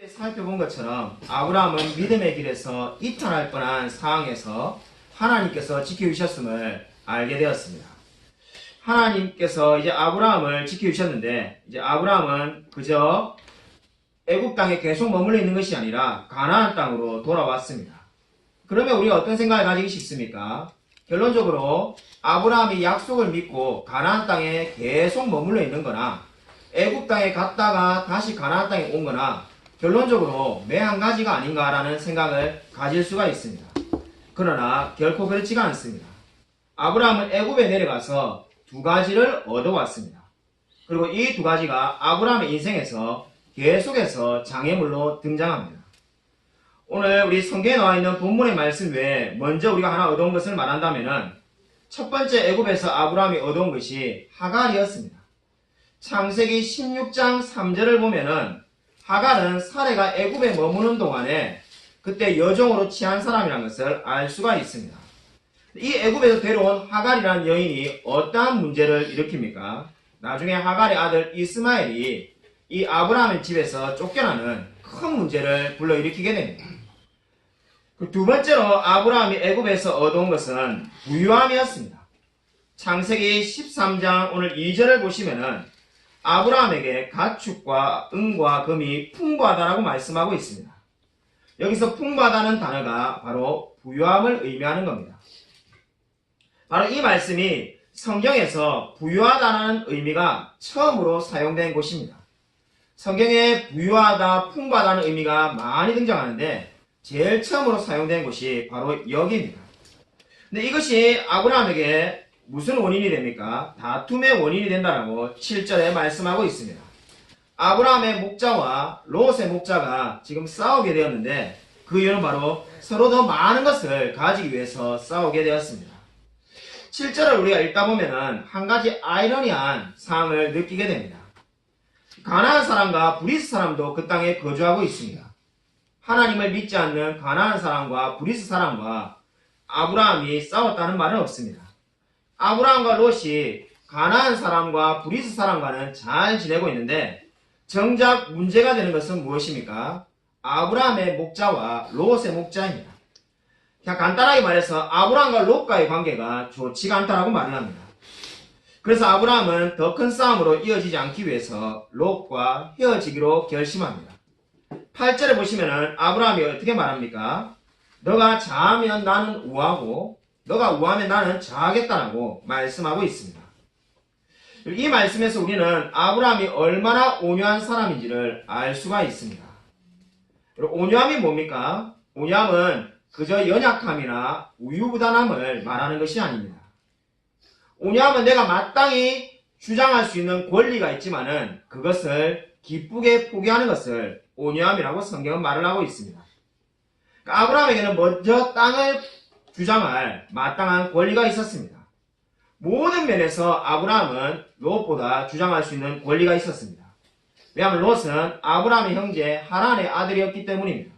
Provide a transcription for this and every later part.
살펴본 것처럼 아브라함은 믿음의 길에서 이탈할 뻔한 상황에서 하나님께서 지켜주셨음을 알게 되었습니다. 하나님께서 이제 아브라함을 지켜주셨는데 이제 아브라함은 그저 애굽 땅에 계속 머물러 있는 것이 아니라 가나안 땅으로 돌아왔습니다. 그러면 우리가 어떤 생각을 가지기 쉽습니까? 결론적으로 아브라함이 약속을 믿고 가나안 땅에 계속 머물러 있는 거나 애굽 땅에 갔다가 다시 가나안 땅에 온 거나 결론적으로 매 한 가지가 아닌가라는 생각을 가질 수가 있습니다. 그러나 결코 그렇지가 않습니다. 아브라함은 애굽에 내려가서 두 가지를 얻어왔습니다. 그리고 이 두 가지가 아브라함의 인생에서 계속해서 장애물로 등장합니다. 오늘 우리 성경에 나와 있는 본문의 말씀 외에 먼저 우리가 하나 얻어온 것을 말한다면 첫 번째 애굽에서 아브라함이 얻어온 것이 하갈이었습니다. 창세기 16장 3절을 보면은 하갈은 사레가 애굽에 머무는 동안에 그때 여종으로 취한 사람이라는 것을 알 수가 있습니다. 이 애굽에서 데려온 하갈이라는 여인이 어떠한 문제를 일으킵니까? 나중에 하갈의 아들 이스마엘이 이 아브라함의 집에서 쫓겨나는 큰 문제를 불러일으키게 됩니다. 두 번째로 아브라함이 애굽에서 얻어온 것은 부유함이었습니다. 창세기 13장 오늘 2절을 보시면은 아브라함에게 가축과 은과 금이 풍부하다라고 말씀하고 있습니다. 여기서 풍부하다는 단어가 바로 부유함을 의미하는 겁니다. 바로 이 말씀이 성경에서 부유하다는 의미가 처음으로 사용된 곳입니다. 성경에 부유하다, 풍부하다는 의미가 많이 등장하는데 제일 처음으로 사용된 곳이 바로 여기입니다. 근데 이것이 아브라함에게 무슨 원인이 됩니까? 다툼의 원인이 된다라고 7절에 말씀하고 있습니다. 아브라함의 목자와 롯의 목자가 지금 싸우게 되었는데 그 이유는 바로 서로 더 많은 것을 가지기 위해서 싸우게 되었습니다. 7절을 우리가 읽다 보면은 한 가지 아이러니한 상황을 느끼게 됩니다. 가나안 사람과 브리스 사람도 그 땅에 거주하고 있습니다. 하나님을 믿지 않는 가나안 사람과 브리스 사람과 아브라함이 싸웠다는 말은 없습니다. 아브라함과 롯이 가나안 사람과 브리스 사람과는 잘 지내고 있는데 정작 문제가 되는 것은 무엇입니까? 아브라함의 목자와 롯의 목자입니다. 그냥 간단하게 말해서 아브라함과 롯과의 관계가 좋지가 않다라고 말을 합니다. 그래서 아브라함은 더 큰 싸움으로 이어지지 않기 위해서 롯과 헤어지기로 결심합니다. 8절에 보시면은 아브라함이 어떻게 말합니까? 너가 자하면 나는 우하고 너가 우하면 나는 자하겠다라고 말씀하고 있습니다. 이 말씀에서 우리는 아브라함이 얼마나 온유한 사람인지를 알 수가 있습니다. 온유함이 뭡니까? 온유함은 그저 연약함이나 우유부단함을 말하는 것이 아닙니다. 온유함은 내가 마땅히 주장할 수 있는 권리가 있지만은 그것을 기쁘게 포기하는 것을 온유함이라고 성경은 말을 하고 있습니다. 그러니까 아브라함에게는 먼저 땅을 주장할 마땅한 권리가 있었습니다. 모든 면에서 아브라함은 롯보다 주장할 수 있는 권리가 있었습니다. 왜냐하면 롯은 아브라함의 형제 하란의 아들이었기 때문입니다.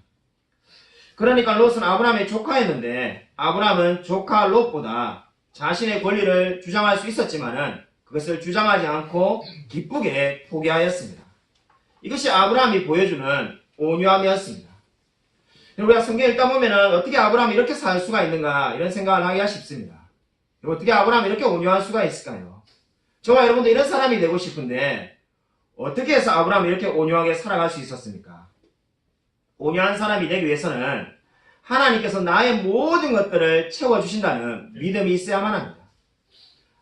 그러니까 롯은 아브라함의 조카였는데 아브라함은 조카 롯보다 자신의 권리를 주장할 수 있었지만은 그것을 주장하지 않고 기쁘게 포기하였습니다. 이것이 아브라함이 보여주는 온유함이었습니다. 우리가 성경 읽다 보면은 어떻게 아브라함이 이렇게 살 수가 있는가 이런 생각을 하기가 쉽습니다. 어떻게 아브라함이 이렇게 온유할 수가 있을까요? 저와 여러분도 이런 사람이 되고 싶은데 어떻게 해서 아브라함이 이렇게 온유하게 살아갈 수 있었습니까? 온유한 사람이 되기 위해서는 하나님께서 나의 모든 것들을 채워주신다는 믿음이 있어야만 합니다.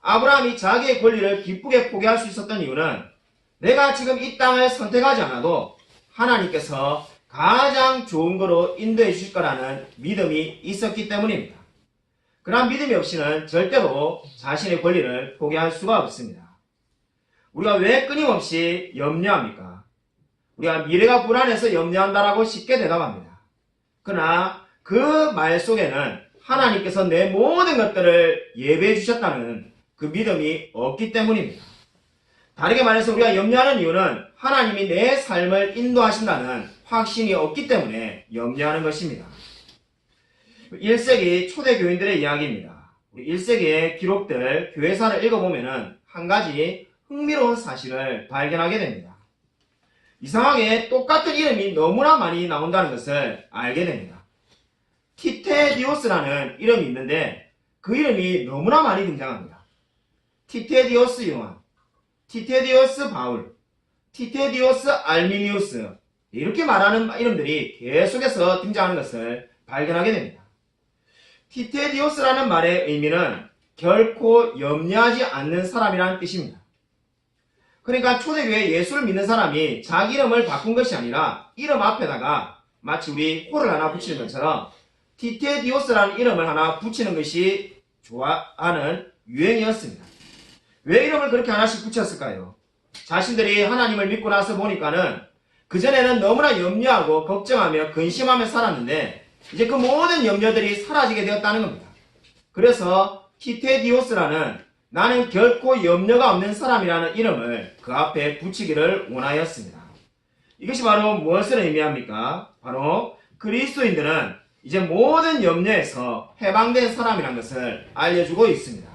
아브라함이 자기의 권리를 기쁘게 포기할 수 있었던 이유는 내가 지금 이 땅을 선택하지 않아도 하나님께서 가장 좋은 거로 인도해 주실 거라는 믿음이 있었기 때문입니다. 그러한 믿음이 없이는 절대로 자신의 권리를 포기할 수가 없습니다. 우리가 왜 끊임없이 염려합니까? 우리가 미래가 불안해서 염려한다라고 쉽게 대답합니다. 그러나 그 말 속에는 하나님께서 내 모든 것들을 예배해 주셨다는 그 믿음이 없기 때문입니다. 다르게 말해서 우리가 염려하는 이유는 하나님이 내 삶을 인도하신다는 확신이 없기 때문에 염려하는 것입니다. 1세기 초대 교인들의 이야기입니다. 1세기의 기록들, 교회사를 읽어보면 한 가지 흥미로운 사실을 발견하게 됩니다. 이 상황에 똑같은 이름이 너무나 많이 나온다는 것을 알게 됩니다. 티테디오스라는 이름이 있는데 그 이름이 너무나 많이 등장합니다. 티테디오스 요한, 티테디오스 바울, 티테디오스 알미니우스, 이렇게 말하는 이름들이 계속해서 등장하는 것을 발견하게 됩니다. 티테디오스라는 말의 의미는 결코 염려하지 않는 사람이라는 뜻입니다. 그러니까 초대교회 예수를 믿는 사람이 자기 이름을 바꾼 것이 아니라 이름 앞에다가 마치 우리 호를 하나 붙이는 것처럼 티테디오스라는 이름을 하나 붙이는 것이 좋아하는 유행이었습니다. 왜 이름을 그렇게 하나씩 붙였을까요? 자신들이 하나님을 믿고 나서 보니까는 그전에는 너무나 염려하고 걱정하며 근심하며 살았는데 이제 그 모든 염려들이 사라지게 되었다는 겁니다. 그래서 티테디오스라는 나는 결코 염려가 없는 사람이라는 이름을 그 앞에 붙이기를 원하였습니다. 이것이 바로 무엇을 의미합니까? 바로 그리스도인들은 이제 모든 염려에서 해방된 사람이라는 것을 알려주고 있습니다.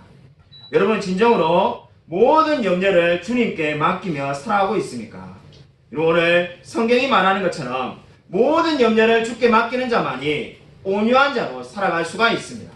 여러분 진정으로 모든 염려를 주님께 맡기며 살아가고 있습니까? 오늘 성경이 말하는 것처럼 모든 염려를 주께 맡기는 자만이 온유한 자로 살아갈 수가 있습니다.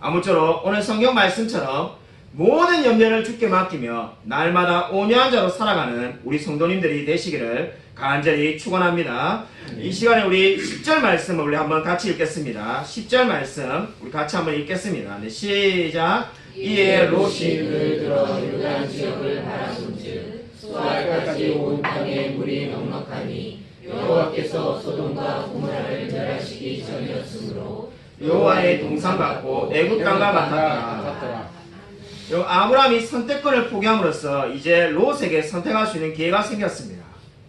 아무쪼록 오늘 성경 말씀처럼 모든 염려를 주께 맡기며 날마다 온유한 자로 살아가는 우리 성도님들이 되시기를 간절히 축원합니다. 이 시간에 우리 10절 말씀을 우리 한번 같이 읽겠습니다. 10절 말씀 우리 같이 한번 읽겠습니다. 네, 시작. 이에 롯이 눈을 들어 요단 지역을 바라본즉 수알까지 온 땅에 물이 넉넉하니 여호와께서 소돔과 고모라를 멸하시기 전이었으므로 여호와의 동산 같고 애굽 땅과 같았더라. 아브라함이 선택권을 포기함으로써 이제 롯에게 선택할 수 있는 기회가 생겼습니다.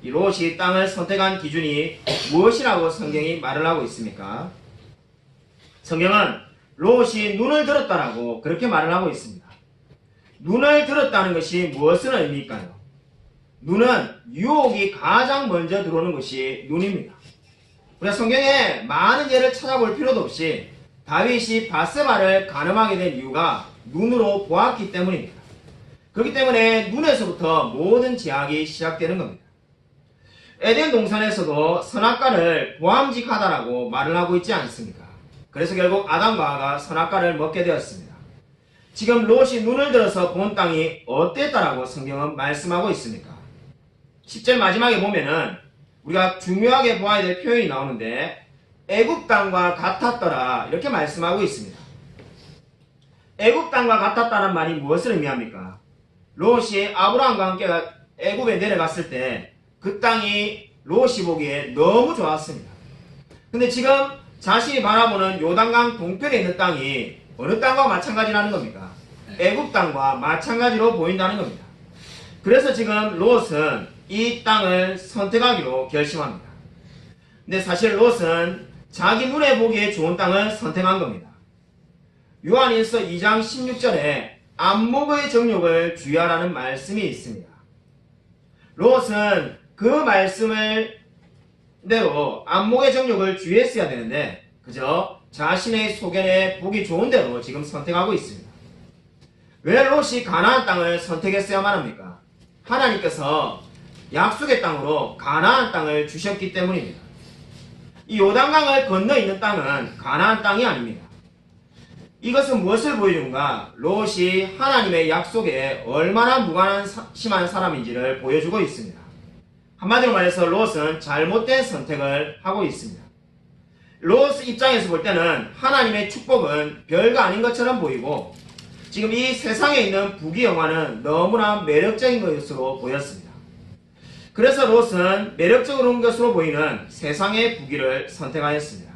이 롯이 땅을 선택한 기준이 무엇이라고 성경이 말을 하고 있습니까? 성경은 롯이 눈을 들었다라고 그렇게 말을 하고 있습니다. 눈을 들었다는 것이 무엇을 의미일까요? 눈은 유혹이 가장 먼저 들어오는 것이 눈입니다. 우리가 성경에 많은 예를 찾아볼 필요도 없이 다윗이 밧세바를 간음하게 된 이유가 눈으로 보았기 때문입니다. 그렇기 때문에 눈에서부터 모든 제약이 시작되는 겁니다. 에덴 동산에서도 선악과를 보암직하다라고 말을 하고 있지 않습니까? 그래서 결국 아담과 하와가 선악과를 먹게 되었습니다. 지금 롯이 눈을 들어서 본 땅이 어땠다라고 성경은 말씀하고 있습니까? 10절 마지막에 보면은 우리가 중요하게 보아야 될 표현이 나오는데 애굽 땅과 같았더라 이렇게 말씀하고 있습니다. 애굽 땅과 같았다는 말이 무엇을 의미합니까? 롯이 아브라함과 함께 애굽에 내려갔을 때 그 땅이 롯이 보기에 너무 좋았습니다. 근데 지금 자신이 바라보는 요단강 동편에 있는 땅이 어느 땅과 마찬가지라는 겁니까? 애굽 땅과 마찬가지로 보인다는 겁니다. 그래서 지금 롯은 이 땅을 선택하기로 결심합니다. 근데 사실 롯은 자기 눈에 보기에 좋은 땅을 선택한 겁니다. 요한일서 2장 16절에 안목의 정욕을 주의하라는 말씀이 있습니다. 롯은 그 말씀을 대로 안목의 정욕을 주의했어야 되는데 그저 자신의 소견에 보기 좋은 대로 지금 선택하고 있습니다. 왜 롯이 가나안 땅을 선택했어야만 합니까? 하나님께서 약속의 땅으로 가나안 땅을 주셨기 때문입니다. 이 요단강을 건너 있는 땅은 가나안 땅이 아닙니다. 이것은 무엇을 보여주는가? 롯이 하나님의 약속에 얼마나 무관심한 사람인지를 보여주고 있습니다. 한마디로 말해서 롯은 잘못된 선택을 하고 있습니다. 롯 입장에서 볼 때는 하나님의 축복은 별거 아닌 것처럼 보이고 지금 이 세상에 있는 부귀영화는 너무나 매력적인 것으로 보였습니다. 그래서 롯은 매력적인 것으로 보이는 세상의 부귀를 선택하였습니다.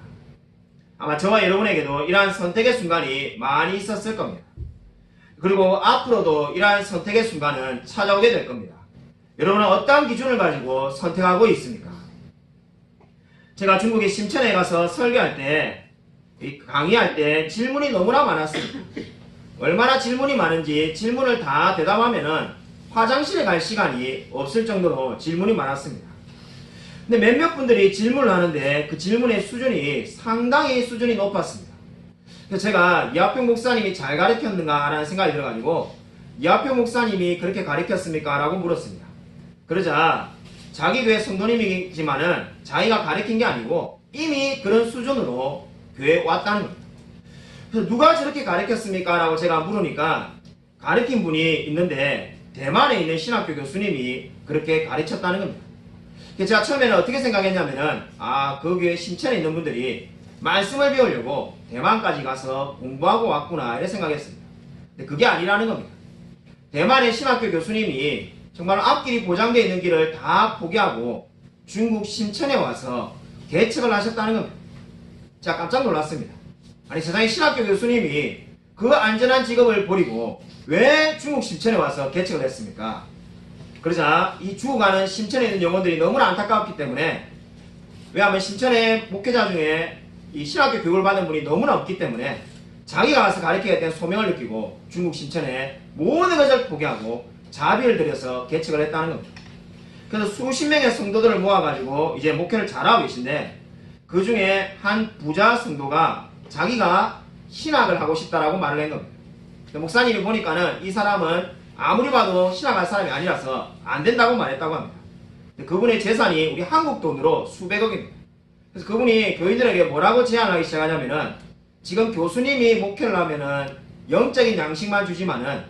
아마 저와 여러분에게도 이러한 선택의 순간이 많이 있었을 겁니다. 그리고 앞으로도 이러한 선택의 순간은 찾아오게 될 겁니다. 여러분은 어떤 기준을 가지고 선택하고 있습니까? 제가 중국의 심천에 가서 설교할 때, 강의할 때 질문이 너무나 많았습니다. 얼마나 질문이 많은지 질문을 다 대답하면은 화장실에 갈 시간이 없을 정도로 질문이 많았습니다. 근데 몇몇 분들이 질문을 하는데 그 질문의 수준이 상당히 수준이 높았습니다. 그래서 제가 이하평 목사님이 잘 가르쳤는가 라는 생각이 들어가지고 이하평 목사님이 그렇게 가르쳤습니까? 라고 물었습니다. 그러자 자기 교회 성도님이지만은 자기가 가르친 게 아니고 이미 그런 수준으로 교회에 왔다는 겁니다. 그래서 누가 저렇게 가르쳤습니까? 라고 제가 물으니까 가르친 분이 있는데 대만에 있는 신학교 교수님이 그렇게 가르쳤다는 겁니다. 그래서 제가 처음에는 어떻게 생각했냐면은 그 교회 신천에 있는 분들이 말씀을 배우려고 대만까지 가서 공부하고 왔구나 이렇게 생각했습니다. 근데 그게 아니라는 겁니다. 대만의 신학교 교수님이 정말 앞길이 보장되어 있는 길을 다 포기하고 중국 신천에 와서 개척을 하셨다는 겁니다. 제가 깜짝 놀랐습니다. 아니 세상에 신학교 교수님이 그 안전한 직업을 버리고 왜 중국 신천에 와서 개척을 했습니까? 그러자 이 죽어가는 신천에 있는 영혼들이 너무나 안타까웠기 때문에, 왜냐하면 신천의 목회자 중에 이 신학교 교육을 받은 분이 너무나 없기 때문에 자기가 가서 가르치게 된 소명을 느끼고 중국 신천에 모든 것을 포기하고 자비를 들여서 개척을 했다는 겁니다. 그래서 수십 명의 성도들을 모아가지고 이제 목회를 잘하고 계신데, 그 중에 한 부자 성도가 자기가 신학을 하고 싶다라고 말을 한 겁니다. 목사님이 보니까는 이 사람은 아무리 봐도 신학할 사람이 아니라서 안 된다고 말했다고 합니다. 그분의 재산이 우리 한국 돈으로 수백억입니다. 그래서 그분이 교인들에게 뭐라고 제안하기 시작하냐면은, 지금 교수님이 목회를 하면은 영적인 양식만 주지만은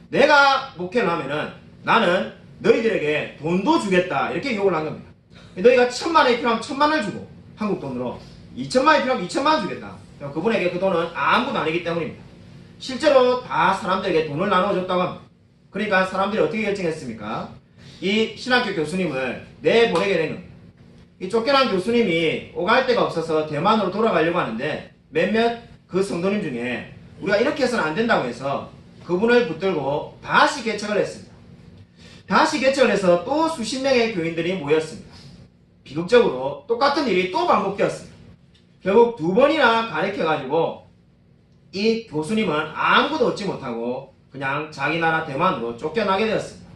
내가 목회를 하면은 나는 너희들에게 돈도 주겠다 이렇게 요구를 한 겁니다. 너희가 1,000만원이 필요하면 1,000만원을 주고 한국 돈으로 2,000만원이 필요하면 2,000만원 주겠다. 그분에게 그 돈은 아무것도 아니기 때문입니다. 실제로 다 사람들에게 돈을 나눠줬다고 합니다. 그러니까 사람들이 어떻게 결정했습니까? 이 신학교 교수님을 내보내게 된 겁니다. 이 쫓겨난 교수님이 오갈 데가 없어서 대만으로 돌아가려고 하는데 몇몇 그 성도님 중에 우리가 이렇게 해서는 안 된다고 해서 그분을 붙들고 다시 개척을 했습니다. 다시 개척을 해서 또 수십 명의 교인들이 모였습니다. 비극적으로 똑같은 일이 또 반복되었습니다. 결국 2번이나 가르쳐가지고 이 교수님은 아무것도 얻지 못하고 그냥 자기 나라 대만으로 쫓겨나게 되었습니다.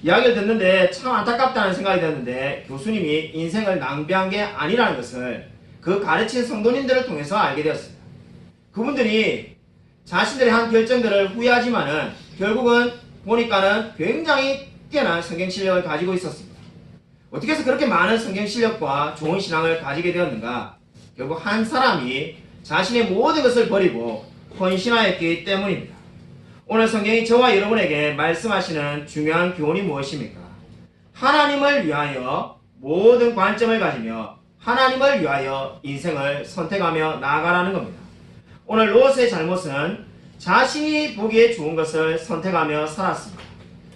이야기를 듣는데 참 안타깝다는 생각이 들었는데, 교수님이 인생을 낭비한 게 아니라는 것을 그 가르친 성도님들을 통해서 알게 되었습니다. 그분들이 자신들의 한 결정들을 후회하지만은 결국은 보니까는 굉장히 뛰어난 성경 실력을 가지고 있었습니다. 어떻게 해서 그렇게 많은 성경 실력과 좋은 신앙을 가지게 되었는가? 결국 한 사람이 자신의 모든 것을 버리고 헌신하였기 때문입니다. 오늘 성경이 저와 여러분에게 말씀하시는 중요한 교훈이 무엇입니까? 하나님을 위하여 모든 관점을 가지며 하나님을 위하여 인생을 선택하며 나아가라는 겁니다. 오늘 롯의 잘못은 자신이 보기에 좋은 것을 선택하며 살았습니다.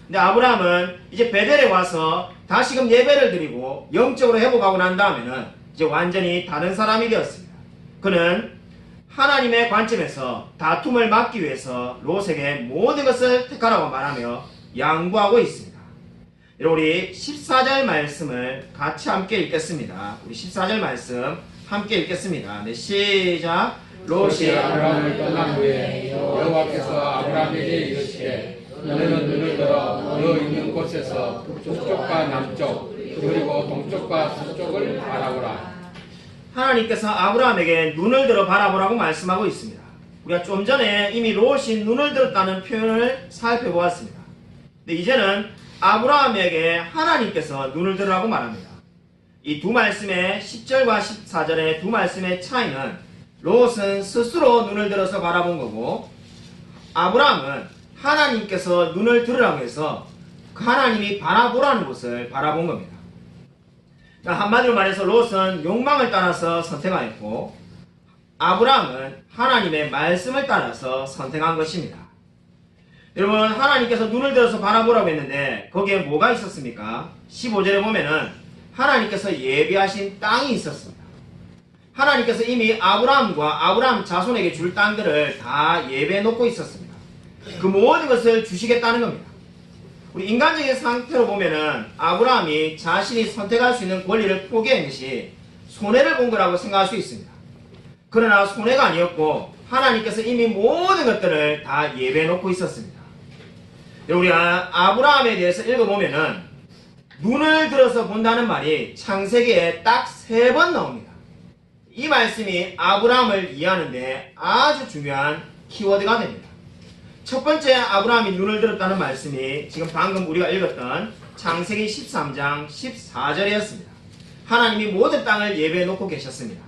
근데 아브라함은 이제 베델에 와서 다시금 예배를 드리고 영적으로 회복하고 난 다음에는 이제 완전히 다른 사람이 되었습니다. 그는 하나님의 관점에서 다툼을 막기 위해서 롯에게 모든 것을 택하라고 말하며 양보하고 있습니다. 여러분, 우리 14절 말씀을 같이 함께 읽겠습니다. 우리 14절 말씀 함께 읽겠습니다. 네, 시작. 롯이 아브라함을 떠난 후에 여호와께서 아브라함에게 이르시되 너는 눈을 들어 너 있는 곳에서 북쪽과 남쪽 그리고 동쪽과 서쪽을 바라보라. 하나님께서 아브라함에게 눈을 들어 바라보라고 말씀하고 있습니다. 우리가 좀 전에 이미 롯이 눈을 들었다는 표현을 살펴보았습니다. 근데 이제는 아브라함에게 하나님께서 눈을 들으라고 말합니다. 이 두 말씀의 10절과 14절의 두 말씀의 차이는, 롯은 스스로 눈을 들어서 바라본 거고 아브라함은 하나님께서 눈을 들으라고 해서 하나님이 바라보라는 곳을 바라본 겁니다. 한마디로 말해서 롯은 욕망을 따라서 선택하였고 아브라함은 하나님의 말씀을 따라서 선택한 것입니다. 여러분, 하나님께서 눈을 들어서 바라보라고 했는데 거기에 뭐가 있었습니까? 15절에 보면은 하나님께서 예비하신 땅이 있었습니다. 하나님께서 이미 아브라함과 아브라함 자손에게 줄 땅들을 다 예배해 놓고 있었습니다. 그 모든 것을 주시겠다는 겁니다. 우리 인간적인 상태로 보면은 아브라함이 자신이 선택할 수 있는 권리를 포기한 것이 손해를 본 거라고 생각할 수 있습니다. 그러나 손해가 아니었고 하나님께서 이미 모든 것들을 다 예배해 놓고 있었습니다. 우리 아브라함에 대해서 읽어보면은 눈을 들어서 본다는 말이 창세기에 딱 3번 나옵니다. 이 말씀이 아브라함을 이해하는데 아주 중요한 키워드가 됩니다. 첫 번째 아브라함이 눈을 들었다는 말씀이 지금 방금 우리가 읽었던 창세기 13장 14절이었습니다. 하나님이 모든 땅을 예배해 놓고 계셨습니다.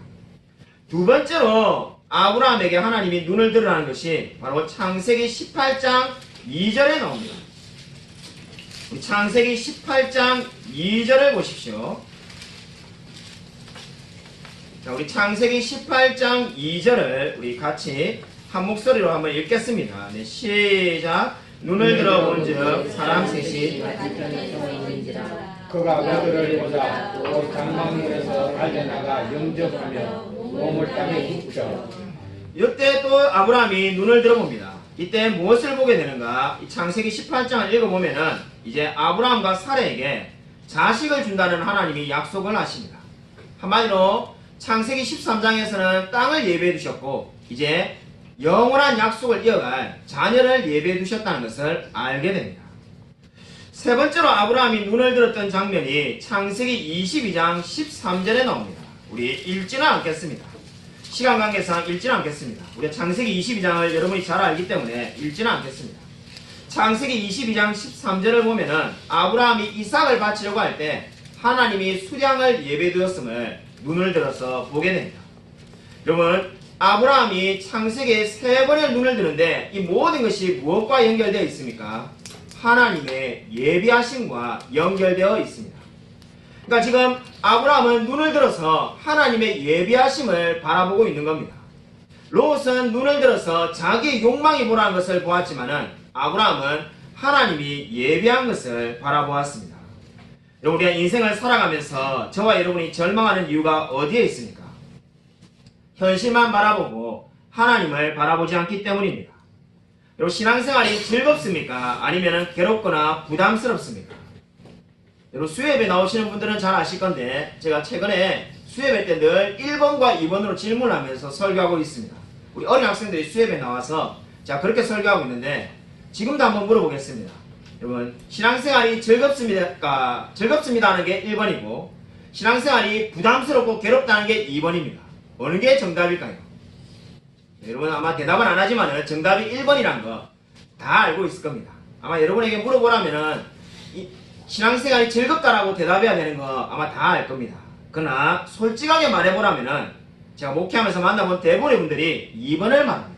두 번째로 아브라함에게 하나님이 눈을 들으라는 것이 바로 창세기 18장 2절에 나옵니다. 우리 창세기 18장 2절을 보십시오. 자, 우리 창세기 18장 2절을 우리 같이 한 목소리로 한번 읽겠습니다. 네, 시작. 눈을 들어본즉 사람 셋이 그가 그들을 보자 곧 장막문에서 달려나가 영접하며 몸을 땅에 눕혀. 이때 또 아브라함이 눈을 들어봅니다. 이때 무엇을 보게 되는가? 이 창세기 18장을 읽어보면은 이제 아브라함과 사라에게 자식을 준다는 하나님이 약속을 하십니다. 한마디로 창세기 13장에서는 땅을 예배해 두셨고 이제 영원한 약속을 이어갈 자녀를 예배해 두셨다는 것을 알게 됩니다. 세 번째로 아브라함이 눈을 들었던 장면이 창세기 22장 13절에 나옵니다. 우리 읽지는 않겠습니다. 시간 관계상 읽지는 않겠습니다. 우리 창세기 22장을 여러분이 잘 알기 때문에 읽지는 않겠습니다. 창세기 22장 13절을 보면은 아브라함이 이삭을 바치려고 할 때 하나님이 수량을 예배해 두었음을 눈을 들어서 보게 됩니다. 여러분, 아브라함이 창세기에 세 번의 눈을 드는데 이 모든 것이 무엇과 연결되어 있습니까? 하나님의 예비하심과 연결되어 있습니다. 그러니까 지금 아브라함은 눈을 들어서 하나님의 예비하심을 바라보고 있는 겁니다. 롯은 눈을 들어서 자기의 욕망이 보라는 것을 보았지만은 아브라함은 하나님이 예비한 것을 바라보았습니다. 여러분, 우리가 인생을 살아가면서 저와 여러분이 절망하는 이유가 어디에 있습니까? 현실만 바라보고 하나님을 바라보지 않기 때문입니다. 여러분, 신앙생활이 즐겁습니까? 아니면 괴롭거나 부담스럽습니까? 여러분, 수협에 나오시는 분들은 잘 아실 건데 제가 최근에 수협회 때 늘 1번과 2번으로 질문을 하면서 설교하고 있습니다. 우리 어린 학생들이 수협에 나와서 자 그렇게 설교하고 있는데 지금도 한번 물어보겠습니다. 여러분, 신앙생활이 즐겁습니다 하는 게 1번이고 신앙생활이 부담스럽고 괴롭다는 게 2번입니다. 어느 게 정답일까요? 여러분 아마 대답은 안 하지만 정답이 1번이라는 거 다 알고 있을 겁니다. 아마 여러분에게 물어보라면은 신앙생활이 즐겁다라고 대답해야 되는 거 아마 다 알 겁니다. 그러나 솔직하게 말해보라면은 제가 목회하면서 만나본 대부분의 분들이 2번을 말합니다.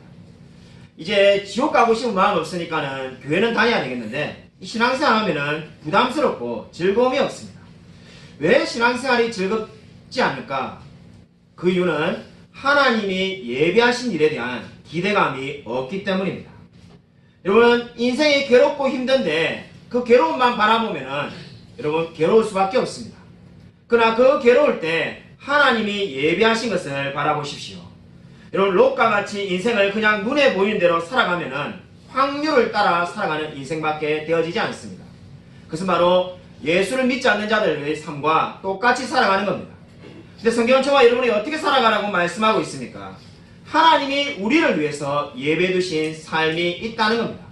이제 지옥 가고 싶은 마음 없으니까는 교회는 다녀야 되겠는데 이 신앙생활 하면은 부담스럽고 즐거움이 없습니다. 왜 신앙생활이 즐겁지 않을까? 그 이유는 하나님이 예비하신 일에 대한 기대감이 없기 때문입니다. 여러분, 인생이 괴롭고 힘든데 그 괴로움만 바라보면은 여러분 괴로울 수밖에 없습니다. 그러나 그 괴로울 때 하나님이 예비하신 것을 바라보십시오. 여러분, 롯과 같이 인생을 그냥 눈에 보이는 대로 살아가면은 확률을 따라 살아가는 인생밖에 되어지지 않습니다. 그것은 바로 예수를 믿지 않는 자들의 삶과 똑같이 살아가는 겁니다. 근데 성경은 저와 여러분이 어떻게 살아가라고 말씀하고 있습니까? 하나님이 우리를 위해서 예배해 두신 삶이 있다는 겁니다.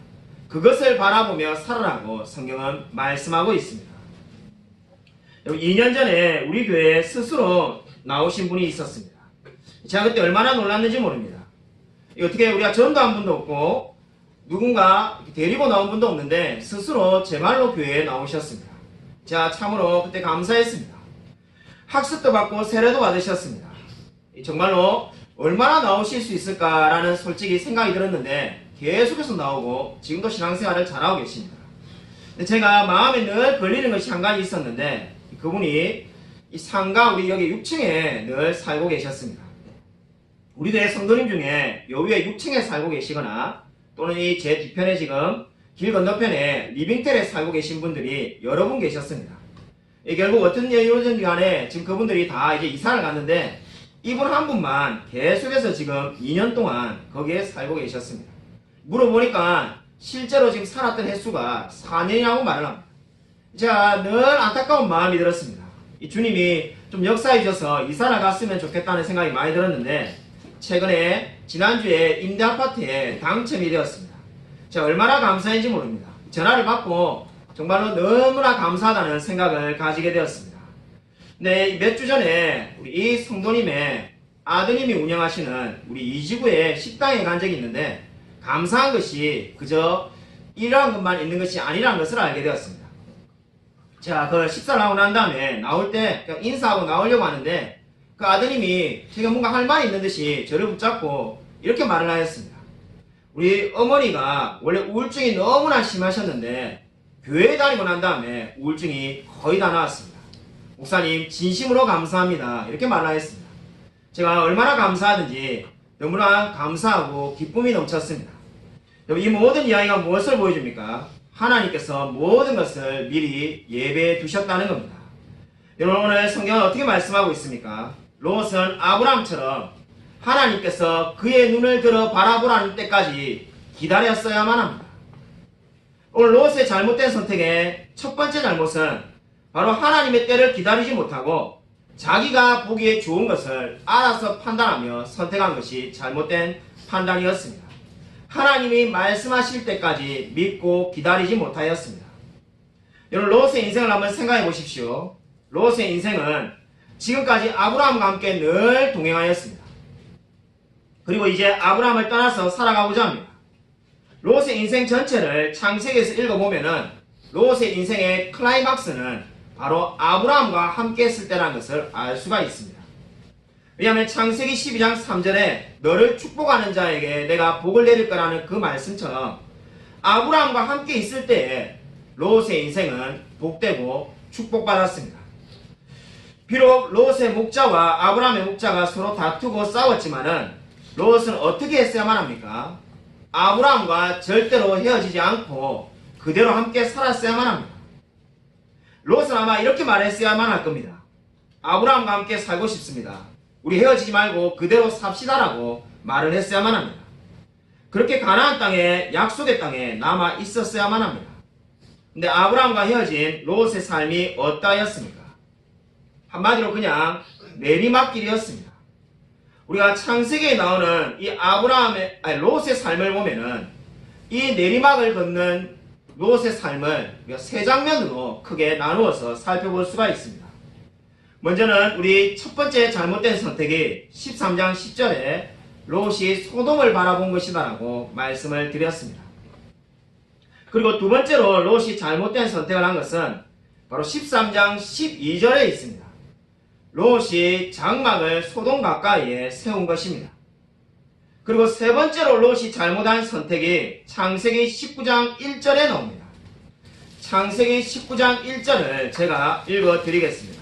그것을 바라보며 살아라고 성경은 말씀하고 있습니다. 2년 전에 우리 교회에 스스로 나오신 분이 있었습니다. 제가 그때 얼마나 놀랐는지 모릅니다. 어떻게 우리가 전도한 분도 없고 누군가 데리고 나온 분도 없는데 스스로 제 말로 교회에 나오셨습니다. 제가 참으로 그때 감사했습니다. 학습도 받고 세례도 받으셨습니다. 정말로 얼마나 나오실 수 있을까라는 솔직히 생각이 들었는데 계속해서 나오고 지금도 신앙생활을 잘하고 계십니다. 근데 제가 마음에 늘 걸리는 것이 한 가지 있었는데 그분이 이 상가 우리 여기 6층에 늘 살고 계셨습니다. 우리 교회 성도님 중에 요 위에 6층에 살고 계시거나 또는 이 제 뒤편에 지금 길 건너편에 리빙텔에 살고 계신 분들이 여러 분 계셨습니다. 결국 어떤 이유든 간에 지금 그분들이 다 이제 이사를 갔는데 이분 한 분만 계속해서 지금 2년 동안 거기에 살고 계셨습니다. 물어보니까 실제로 지금 살았던 횟수가 4년이라고 말을 합니다. 제가 늘 안타까운 마음이 들었습니다. 이 주님이 좀 역사해 주셔서 이사를 갔으면 좋겠다는 생각이 많이 들었는데 최근에 지난주에 임대아파트에 당첨이 되었습니다. 제가 얼마나 감사한지 모릅니다. 전화를 받고 정말로 너무나 감사하다는 생각을 가지게 되었습니다. 근데 몇 주 전에 우리 이 성도님의 아드님이 운영하시는 우리 이지구의 식당에 간 적이 있는데 감사한 것이 그저 이러한 것만 있는 것이 아니라는 것을 알게 되었습니다. 자, 그 식사를 하고 난 다음에 나올 때 그냥 인사하고 나오려고 하는데 그 아드님이 제가 뭔가 할 말이 있는 듯이 저를 붙잡고 이렇게 말을 하였습니다. 우리 어머니가 원래 우울증이 너무나 심하셨는데 교회에 다니고 난 다음에 우울증이 거의 다 나았습니다. 목사님 진심으로 감사합니다. 이렇게 말을 하였습니다. 제가 얼마나 감사하든지 너무나 감사하고 기쁨이 넘쳤습니다. 이 모든 이야기가 무엇을 보여줍니까? 하나님께서 모든 것을 미리 예배해 두셨다는 겁니다. 여러분 오늘 성경은 어떻게 말씀하고 있습니까? 롯은 아브라함처럼 하나님께서 그의 눈을 들어 바라보라는 때까지 기다렸어야만 합니다. 오늘 롯의 잘못된 선택의 첫 번째 잘못은 바로 하나님의 때를 기다리지 못하고 자기가 보기에 좋은 것을 알아서 판단하며 선택한 것이 잘못된 판단이었습니다. 하나님이 말씀하실 때까지 믿고 기다리지 못하였습니다. 여러분 롯의 인생을 한번 생각해 보십시오. 롯의 인생은 지금까지 아브라함과 함께 늘 동행하였습니다. 그리고 이제 아브라함을 떠나서 살아가고자 합니다. 롯의 인생 전체를 창세기에서 읽어보면은 롯의 인생의 클라이막스는 바로 아브라함과 함께 했을 때라는 것을 알 수가 있습니다. 왜냐하면 창세기 12장 3절에 너를 축복하는 자에게 내가 복을 내릴 거라는 그 말씀처럼 아브라함과 함께 있을 때에 롯의 인생은 복되고 축복받았습니다. 비록 롯의 목자와 아브라함의 목자가 서로 다투고 싸웠지만은 롯은 어떻게 했어야만 합니까? 아브라함과 절대로 헤어지지 않고 그대로 함께 살았어야만 합니다. 롯은 아마 이렇게 말했어야만 할 겁니다. 아브라함과 함께 살고 싶습니다. 우리 헤어지지 말고 그대로 삽시다라고 말을 했어야만 합니다. 그렇게 가나안 땅에 약속의 땅에 남아 있었어야만 합니다. 근데 아브라함과 헤어진 롯의 삶이 어떠하였습니까? 한마디로 그냥 내리막길이었습니다. 우리가 창세기에 나오는 이 롯의 삶을 보면은 이 내리막을 걷는 롯의 삶을 우리가 세 장면으로 크게 나누어서 살펴볼 수가 있습니다. 먼저는 우리 첫 번째 잘못된 선택이 13장 10절에 롯이 소돔을 바라본 것이다라고 말씀을 드렸습니다. 그리고 두 번째로 롯이 잘못된 선택을 한 것은 바로 13장 12절에 있습니다. 롯이 장막을 소돔 가까이에 세운 것입니다. 그리고 세 번째로 롯이 잘못한 선택이 창세기 19장 1절에 나옵니다. 창세기 19장 1절을 제가 읽어 드리겠습니다.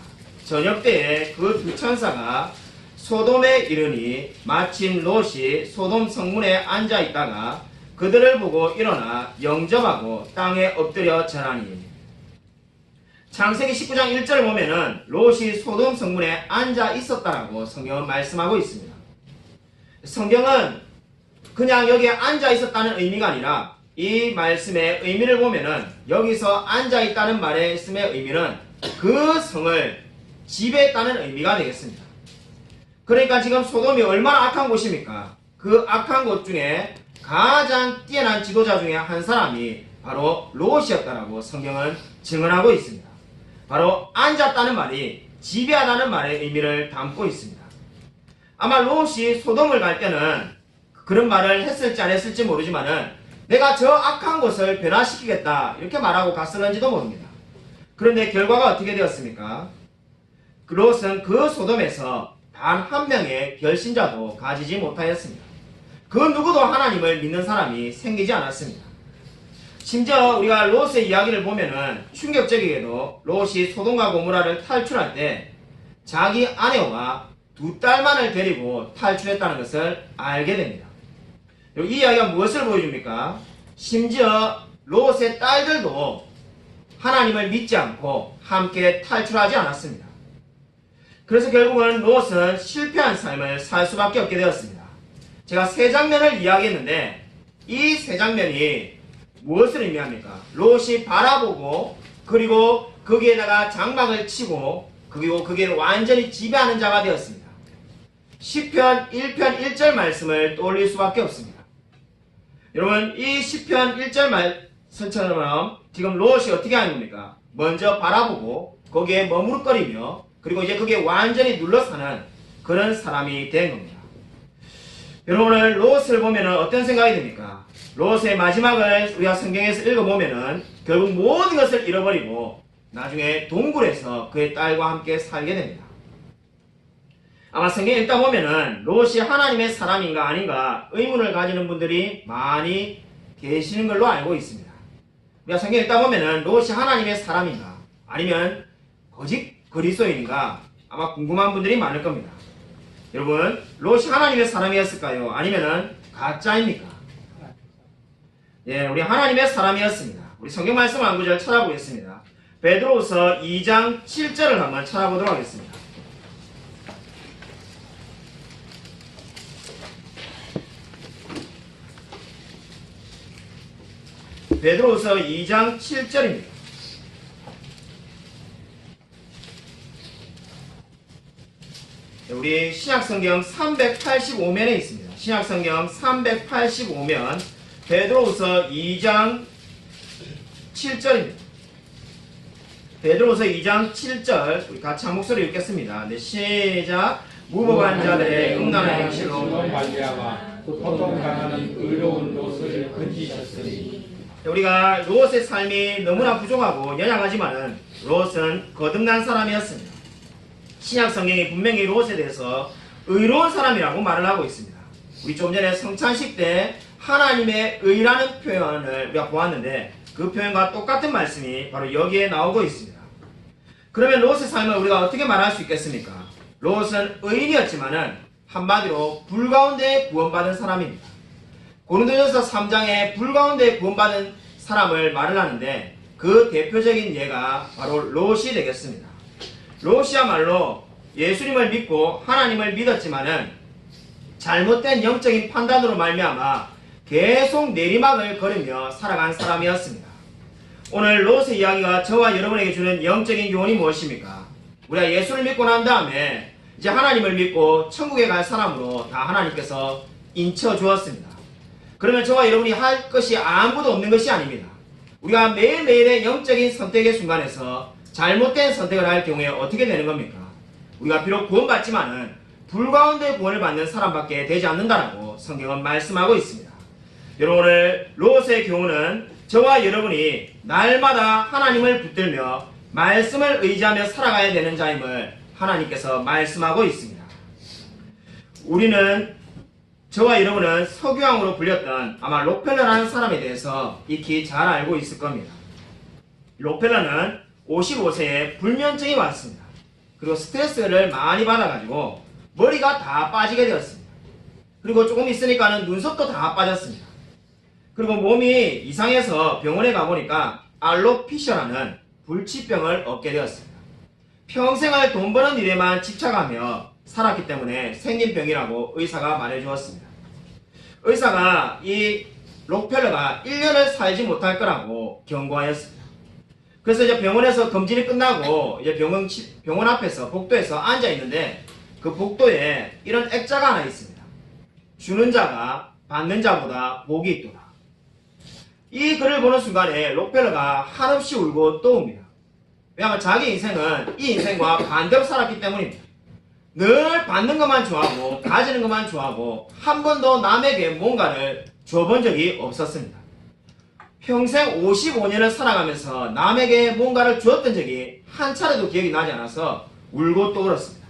저녁 때에 그 두 천사가 소돔에 이르니 마침 롯이 소돔 성문에 앉아 있다가 그들을 보고 일어나 영접하고 땅에 엎드려 절하니. 창세기 19장 1절을 보면은 롯이 소돔 성문에 앉아 있었다라고 성경은 말씀하고 있습니다. 성경은 그냥 여기에 앉아 있었다는 의미가 아니라 이 말씀의 의미를 보면은 여기서 앉아 있다는 말씀의 의미는 그 성을 지배했다는 의미가 되겠습니다. 그러니까 지금 소돔이 얼마나 악한 곳입니까? 그 악한 곳 중에 가장 뛰어난 지도자 중에 한 사람이 바로 롯이었다라고 성경은 증언하고 있습니다. 바로 앉았다는 말이 지배하다는 말의 의미를 담고 있습니다. 아마 롯이 소돔을 갈 때는 그런 말을 했을지 안 했을지 모르지만은 내가 저 악한 곳을 변화시키겠다 이렇게 말하고 갔을런지도 모릅니다. 그런데 결과가 어떻게 되었습니까? 롯은 그 소돔에서 단 한 명의 결신자도 가지지 못하였습니다. 그 누구도 하나님을 믿는 사람이 생기지 않았습니다. 심지어 우리가 롯의 이야기를 보면은 충격적이게도 롯이 소돔과 고모라를 탈출할 때 자기 아내와 두 딸만을 데리고 탈출했다는 것을 알게 됩니다. 이 이야기가 무엇을 보여줍니까? 심지어 롯의 딸들도 하나님을 믿지 않고 함께 탈출하지 않았습니다. 그래서 결국은 롯은 실패한 삶을 살 수밖에 없게 되었습니다. 제가 세 장면을 이야기했는데 이 세 장면이 무엇을 의미합니까? 롯이 바라보고 그리고 거기에다가 장막을 치고 그리고 거기를 완전히 지배하는 자가 되었습니다. 시편 1편 1절 말씀을 떠올릴 수밖에 없습니다. 여러분 이 시편 1절 말씀처럼 지금 롯이 어떻게 하는 겁니까? 먼저 바라보고 거기에 머무르거리며 그리고 이제 거기에 완전히 눌러사는 그런 사람이 된 겁니다. 여러분 오늘 롯을 보면 어떤 생각이 듭니까? 롯의 마지막을 우리가 성경에서 읽어보면 결국 모든 것을 잃어버리고 나중에 동굴에서 그의 딸과 함께 살게 됩니다. 아마 성경 읽다 보면은 롯이 하나님의 사람인가 아닌가 의문을 가지는 분들이 많이 계시는 걸로 알고 있습니다. 우리가 성경 읽다 보면은 롯이 하나님의 사람인가 아니면 거짓 그리스도인인가 아마 궁금한 분들이 많을 겁니다. 여러분, 롯이 하나님의 사람이었을까요? 아니면은 가짜입니까? 예, 우리 하나님의 사람이었습니다. 우리 성경 말씀 한 구절 찾아보겠습니다. 베드로후서 2장 7절을 한번 찾아보도록 하겠습니다. 베드로후서 2장 7절입니다. 우리 신약성경 385면에 있습니다. 신약성경 385면 베드로후서 2장 7절입니다. 베드로후서 2장 7절 우리 같이 한 목소리 읽겠습니다. 네, 시작. 무법한 자들의 음란한 행실로 말미암아 고통당하는 의로운 롯을 건지셨으니. 우리가 롯의 삶이 너무나 부족하고 연약하지만은 롯은 거듭난 사람이었습니다. 신약 성경이 분명히 롯에 대해서 의로운 사람이라고 말을 하고 있습니다. 우리 좀 전에 성찬식 때 하나님의 의라는 표현을 우리가 보았는데 그 표현과 똑같은 말씀이 바로 여기에 나오고 있습니다. 그러면 롯의 삶을 우리가 어떻게 말할 수 있겠습니까? 롯은 의인이었지만은 한마디로 불 가운데 구원받은 사람입니다. 고린도전서 3장에 불 가운데 구원받은 사람을 말을 하는데 그 대표적인 예가 바로 롯이 되겠습니다. 롯이야말로 예수님을 믿고 하나님을 믿었지만은 잘못된 영적인 판단으로 말미암아 계속 내리막을 걸으며 살아간 사람이었습니다. 오늘 롯의 이야기가 저와 여러분에게 주는 영적인 교훈이 무엇입니까? 우리가 예수를 믿고 난 다음에 이제 하나님을 믿고 천국에 갈 사람으로 다 하나님께서 인쳐 주었습니다. 그러면 저와 여러분이 할 것이 아무것도 없는 것이 아닙니다. 우리가 매일매일의 영적인 선택의 순간에서 잘못된 선택을 할 경우에 어떻게 되는 겁니까? 우리가 비록 구원받지만은 불 가운데 구원을 받는 사람밖에 되지 않는다라고 성경은 말씀하고 있습니다. 여러분, 오늘 롯의 교훈은 저와 여러분이 날마다 하나님을 붙들며 말씀을 의지하며 살아가야 되는 자임을 하나님께서 말씀하고 있습니다. 우리는 저와 여러분은 석유왕으로 불렸던 아마 록펠러라는 사람에 대해서 익히 잘 알고 있을 겁니다. 록펠러는 55세에 불면증이 왔습니다. 그리고 스트레스를 많이 받아가지고 머리가 다 빠지게 되었습니다. 그리고 조금 있으니까는 눈썹도 다 빠졌습니다. 그리고 몸이 이상해서 병원에 가보니까 알로피셔라는 불치병을 얻게 되었습니다. 평생을 돈 버는 일에만 집착하며 살았기 때문에 생긴 병이라고 의사가 말해주었습니다. 의사가 이 록펠러가 1년을 살지 못할 거라고 경고하였습니다. 그래서 이제 병원에서 검진이 끝나고 이제 병원 앞에서 복도에서 앉아 있는데 그 복도에 이런 액자가 하나 있습니다. 주는 자가 받는 자보다 복이 있도다. 이 글을 보는 순간에 록펠러가 한없이 울고 또 웁니다. 왜냐하면 자기 인생은 이 인생과 반대로 살았기 때문입니다. 늘 받는 것만 좋아하고 가지는 것만 좋아하고 한 번도 남에게 뭔가를 줘본 적이 없었습니다. 평생 55년을 살아가면서 남에게 뭔가를 주었던 적이 한 차례도 기억이 나지 않아서 울고 또 울었습니다.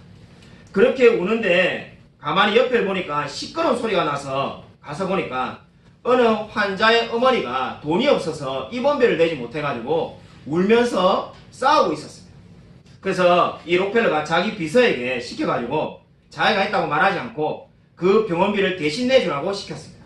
그렇게 우는데 가만히 옆을 보니까 시끄러운 소리가 나서 가서 보니까 어느 환자의 어머니가 돈이 없어서 입원비를 내지 못해가지고 울면서 싸우고 있었습니다. 그래서 이 록펠러가 자기 비서에게 시켜가지고 자기가 했다고 말하지 않고 그 병원비를 대신 내주라고 시켰습니다.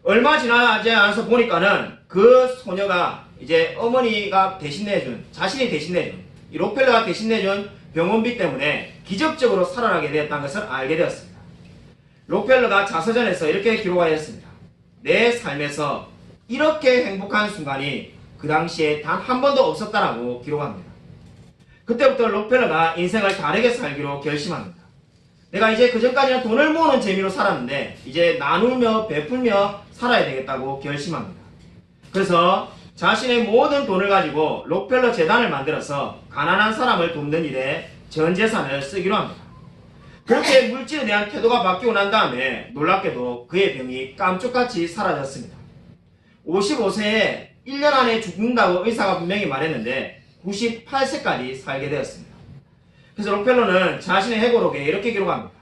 얼마 지나지 않아서 보니까는 그 소녀가 이제 어머니가 대신 내준, 자신이 대신 내준, 이 록펠러가 대신 내준 병원비 때문에 기적적으로 살아나게 되었다는 것을 알게 되었습니다. 록펠러가 자서전에서 이렇게 기록하였습니다. 내 삶에서 이렇게 행복한 순간이 그 당시에 단 한 번도 없었다라고 기록합니다. 그때부터 록펠러가 인생을 다르게 살기로 결심합니다. 내가 이제 그전까지는 돈을 모으는 재미로 살았는데 이제 나누며 베풀며 살아야 되겠다고 결심합니다. 그래서 자신의 모든 돈을 가지고 록펠러 재단을 만들어서 가난한 사람을 돕는 일에 전 재산을 쓰기로 합니다. 그렇게 물질에 대한 태도가 바뀌고 난 다음에 놀랍게도 그의 병이 깜짝같이 사라졌습니다. 55세에 1년 안에 죽는다고 의사가 분명히 말했는데 98세까지 살게 되었습니다. 그래서 록펠러는 자신의 해고록에 이렇게 기록합니다.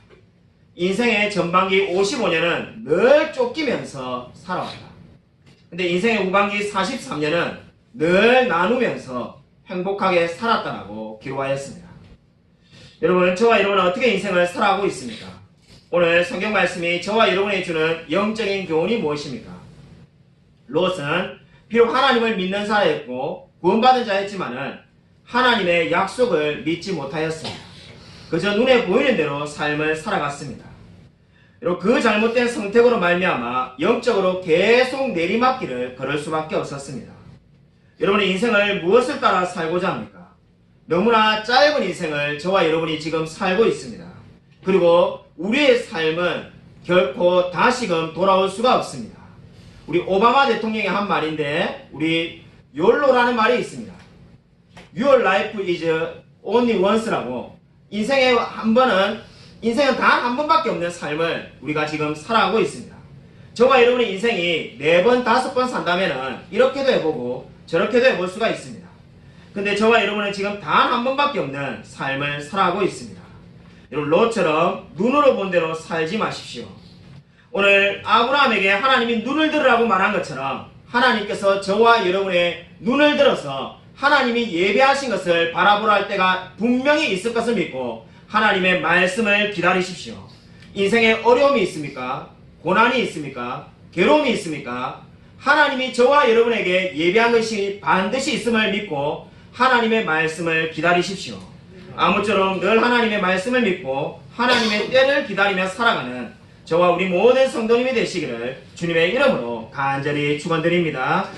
인생의 전반기 55년은 늘 쫓기면서 살아왔다. 근데 인생의 후반기 43년은 늘 나누면서 행복하게 살았다라고 기록하였습니다. 여러분, 저와 여러분은 어떻게 인생을 살아가고 있습니까? 오늘 성경 말씀이 저와 여러분에게 주는 영적인 교훈이 무엇입니까? 롯은 비록 하나님을 믿는 자였고 구원받은 자였지만은 하나님의 약속을 믿지 못하였습니다. 그저 눈에 보이는 대로 삶을 살아갔습니다. 그리고 그 잘못된 선택으로 말미암아 영적으로 계속 내리막길을 걸을 수밖에 없었습니다. 여러분의 인생을 무엇을 따라 살고자 합니까? 너무나 짧은 인생을 저와 여러분이 지금 살고 있습니다. 그리고 우리의 삶은 결코 다시금 돌아올 수가 없습니다. 우리 오바마 대통령이 한 말인데 우리 욜로라는 말이 있습니다. Your life is only once라고 인생은 단 한 번밖에 없는 삶을 우리가 지금 살아가고 있습니다. 저와 여러분의 인생이 4번, 5번 산다면은 이렇게도 해보고 저렇게도 해볼 수가 있습니다. 근데 저와 여러분은 지금 단 한 번밖에 없는 삶을 살아가고 있습니다. 여러분, 롯처럼 눈으로 본 대로 살지 마십시오. 오늘 아브라함에게 하나님이 눈을 들으라고 말한 것처럼 하나님께서 저와 여러분의 눈을 들어서 하나님이 예배하신 것을 바라보라 할 때가 분명히 있을 것을 믿고 하나님의 말씀을 기다리십시오. 인생에 어려움이 있습니까? 고난이 있습니까? 괴로움이 있습니까? 하나님이 저와 여러분에게 예배한 것이 반드시 있음을 믿고 하나님의 말씀을 기다리십시오. 아무쪼록 늘 하나님의 말씀을 믿고 하나님의 때를 기다리며 살아가는 저와 우리 모든 성도님이 되시기를 주님의 이름으로 간절히 축원드립니다.